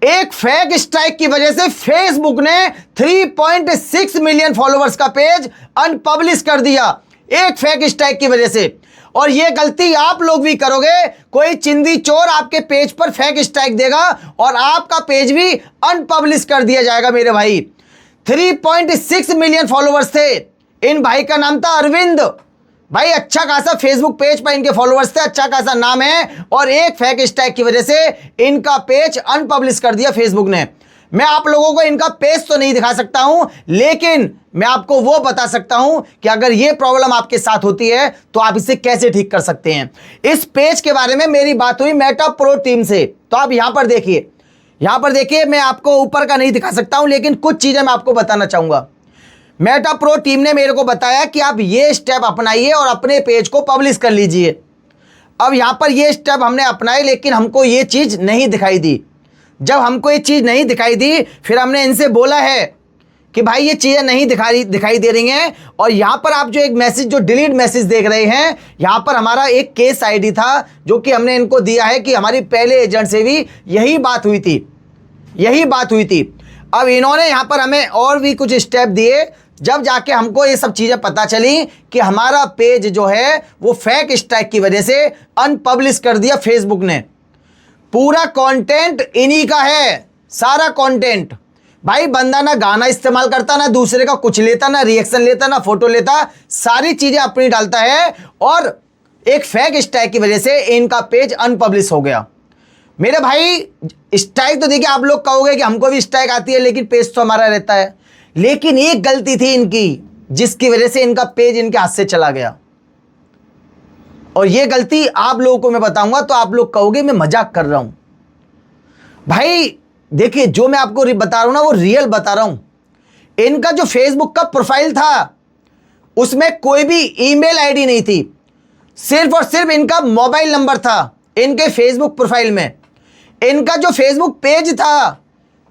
एक fake strike की वजह से फेसबुक ने 3.6 मिलियन फॉलोअर्स का पेज अनपब्लिश कर दिया, एक फेक स्ट्राइक की वजह से। और ये गलती आप लोग भी करोगे, कोई चिंदी चोर आपके पेज पर फेक स्ट्राइक देगा और आपका पेज भी अनपब्लिश कर दिया जाएगा। मेरे भाई 3.6 मिलियन फॉलोअर्स थे। इन भाई का नाम था अरविंद भाई, अच्छा खासा फेसबुक पेज पर इनके फॉलोअर्स थे, अच्छा खासा नाम है, और एक फेक स्ट्राइक की वजह से इनका पेज अनपब्लिश कर दिया फेसबुक ने। मैं आप लोगों को इनका पेज तो नहीं दिखा सकता हूं, लेकिन मैं आपको वो बता सकता हूं कि अगर ये प्रॉब्लम आपके साथ होती है तो आप इसे कैसे ठीक कर सकते हैं। इस पेज के बारे में मेरी बात हुई मेटा प्रो टीम से, तो आप यहां पर देखिए, यहां पर देखिए, मैं आपको ऊपर का नहीं दिखा सकता हूं, लेकिन कुछ चीजें मैं आपको बताना चाहूंगा। मेटा प्रो टीम ने मेरे को बताया कि आप ये स्टेप अपनाइए और अपने पेज को पब्लिश कर लीजिए। अब यहां पर ये स्टेप हमने अपनाए, लेकिन हमको ये चीज नहीं दिखाई दी। जब हमको ये चीज नहीं दिखाई दी, फिर हमने इनसे बोला है कि भाई ये चीजें नहीं दिखाई दे रही हैं। और यहां पर आप जो एक मैसेज, जो डिलीट मैसेज देख रहे हैं, यहां पर हमारा एक केस आईडी था जो कि हमने इनको दिया है कि हमारी पहले एजेंट से भी यही बात हुई थी, यही बात हुई थी। अब इन्होंने यहां पर हमें और भी कुछ स्टेप दिए, जब जाके हमको ये सब चीजें पता चली कि हमारा पेज जो है वो फेक स्ट्राइक की वजह से अनपब्लिश कर दिया फेसबुक ने। पूरा कंटेंट इन्हीं का है, सारा कंटेंट। भाई बंदा ना गाना इस्तेमाल करता, ना दूसरे का कुछ लेता, ना रिएक्शन लेता, ना फोटो लेता, सारी चीजें अपनी डालता है, और एक फेक स्ट्राइक की वजह से इनका पेज अनपब्लिश हो गया। मेरे भाई स्ट्राइक तो देखिए, आप लोग कहोगे कि हमको भी स्ट्राइक आती है, लेकिन पेज तो हमारा रहता है। लेकिन एक गलती थी इनकी, जिसकी वजह से इनका पेज इनके हाथ से चला गया, और ये गलती आप लोगों को मैं बताऊंगा तो आप लोग कहोगे मैं मजाक कर रहा हूं। भाई देखिए, जो मैं आपको बता रहा हूं ना, वो रियल बता रहा हूं। इनका जो फेसबुक का प्रोफाइल था, उसमें कोई भी ईमेल आईडी नहीं थी, सिर्फ और सिर्फ इनका मोबाइल नंबर था इनके फेसबुक प्रोफाइल में। इनका जो फेसबुक पेज था,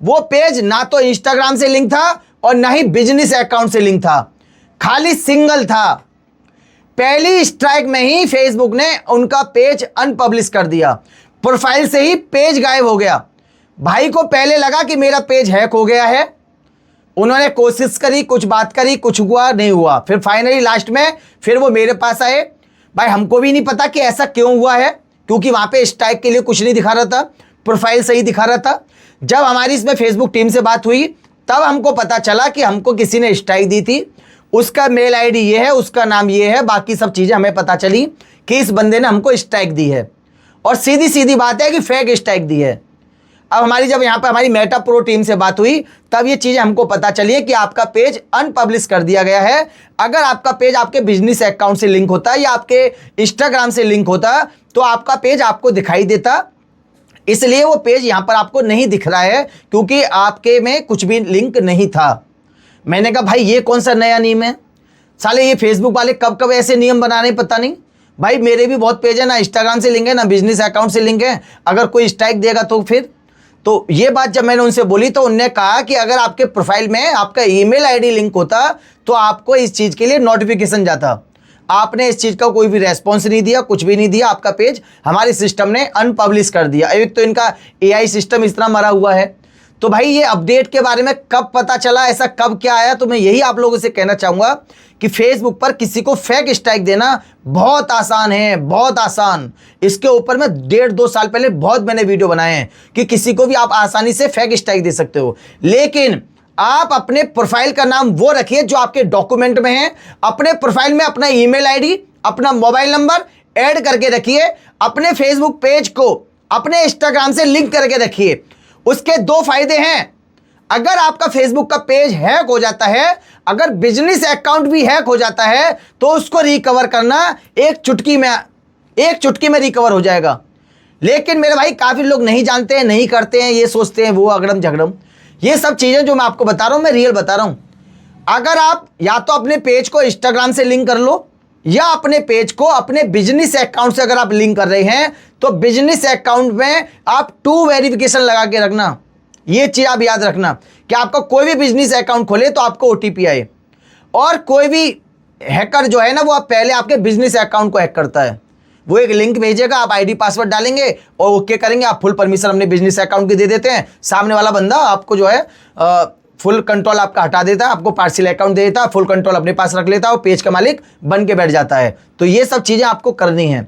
वो पेज ना तो इंस्टाग्राम से लिंक था और ना ही बिजनेस अकाउंट से लिंक था, खाली सिंगल था। पहली स्ट्राइक में ही फेसबुक ने उनका पेज अनपब्लिश कर दिया, प्रोफाइल से ही पेज गायब हो गया। भाई को पहले लगा कि मेरा पेज हैक हो गया है, उन्होंने कोशिश करी, कुछ बात करी, कुछ हुआ नहीं हुआ, फिर फाइनली लास्ट में फिर वो मेरे पास आए। भाई हमको भी नहीं पता कि ऐसा क्यों हुआ है, क्योंकि वहां पे स्ट्राइक के लिए कुछ नहीं दिखा रहा था, प्रोफाइल सही दिखा रहा था। जब हमारी इसमें फेसबुक टीम से बात हुई, तब हमको पता चला कि हमको किसी ने स्ट्राइक दी थी, उसका मेल आईडी ये है, उसका नाम ये है, बाकी सब चीजें हमें पता चली कि इस बंदे ने हमको स्ट्राइक दी है, और सीधी सीधी बात है कि फेक स्ट्राइक दी है। अब हमारी जब यहाँ पर हमारी मेटा प्रो टीम से बात हुई, तब ये चीजें हमको पता चली है कि आपका पेज अनपब्लिश कर दिया गया है। अगर आपका पेज आपके बिजनेस अकाउंट से लिंक होता या आपके इंस्टाग्राम से लिंक होता, तो आपका पेज आपको दिखाई देता। इसलिए वो पेज यहां पर आपको नहीं दिख रहा है, क्योंकि आपके में कुछ भी लिंक नहीं था। मैंने कहा भाई ये कौन सा नया नियम है, साले ये फेसबुक वाले कब कब ऐसे नियम बना रहे पता नहीं। भाई मेरे भी बहुत पेज है, ना इंस्टाग्राम से लिंक है, ना बिजनेस अकाउंट से लिंक है, अगर कोई स्ट्राइक देगा तो फिर। तो ये बात जब मैंने उनसे बोली, तो उनने कहा कि अगर आपके प्रोफाइल में आपका ईमेल आईडी लिंक होता तो आपको इस चीज के लिए नोटिफिकेशन जाता। आपने इस चीज का कोई भी रेस्पॉन्स नहीं दिया, कुछ भी नहीं दिया, आपका पेज हमारे सिस्टम ने अनपब्लिश कर दिया। एक तो इनका एआई सिस्टम इस तरह मरा हुआ है। तो भाई ये अपडेट के बारे में कब पता चला, ऐसा कब क्या आया, तो मैं यही आप लोगों से कहना चाहूंगा कि फेसबुक पर किसी को फेक स्ट्राइक देना बहुत आसान है, बहुत आसान। इसके ऊपर मैं 1.5-2 साल पहले बहुत मैंने वीडियो बनाए हैं कि किसी को भी आप आसानी से फेक स्ट्राइक दे सकते हो। लेकिन आप अपने प्रोफाइल का नाम वो रखिए जो आपके डॉक्यूमेंट में है। अपने प्रोफाइल में अपना ईमेल आईडी, अपना मोबाइल नंबर ऐड करके रखिए। अपने फेसबुक पेज को अपने इंस्टाग्राम से लिंक करके रखिए। उसके 2 फायदे हैं। अगर आपका फेसबुक का पेज हैक हो जाता है, अगर बिजनेस अकाउंट भी हैक हो जाता है, तो उसको रिकवर करना एक चुटकी में रिकवर हो जाएगा। लेकिन मेरे भाई काफी लोग नहीं जानते हैं, नहीं करते हैं, ये सोचते हैं वो अगड़म झगड़म। ये सब चीजें जो मैं आपको बता रहा हूं, मैं रियल बता रहा हूं। अगर आप या तो अपने पेज को इंस्टाग्राम से लिंक कर लो, या अपने पेज को अपने बिजनेस अकाउंट से अगर आप लिंक कर रहे हैं, तो बिजनेस अकाउंट में आप 2 वेरिफिकेशन लगा के रखना। ये चीज आप याद रखना कि आपका कोई भी बिजनेस अकाउंट खोले तो आपको ओटीपी आए, और कोई भी हैकर जो है ना, वो पहले आपके बिजनेस अकाउंट को हैक करता है। वो एक लिंक भेजेगा, आप आईडी पासवर्ड डालेंगे और ओके करेंगे, आप फुल परमिशन अपने बिजनेस अकाउंट की दे देते हैं। सामने वाला बंदा आपको जो है फुल कंट्रोल आपका हटा देता है, आपको पार्शियल अकाउंट दे देता है, फुल कंट्रोल अपने पास रख लेता है और पेज का मालिक बन के बैठ जाता है। तो ये सब चीज़ें आपको करनी है।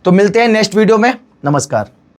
तो मिलते हैं नेक्स्ट वीडियो में। नमस्कार।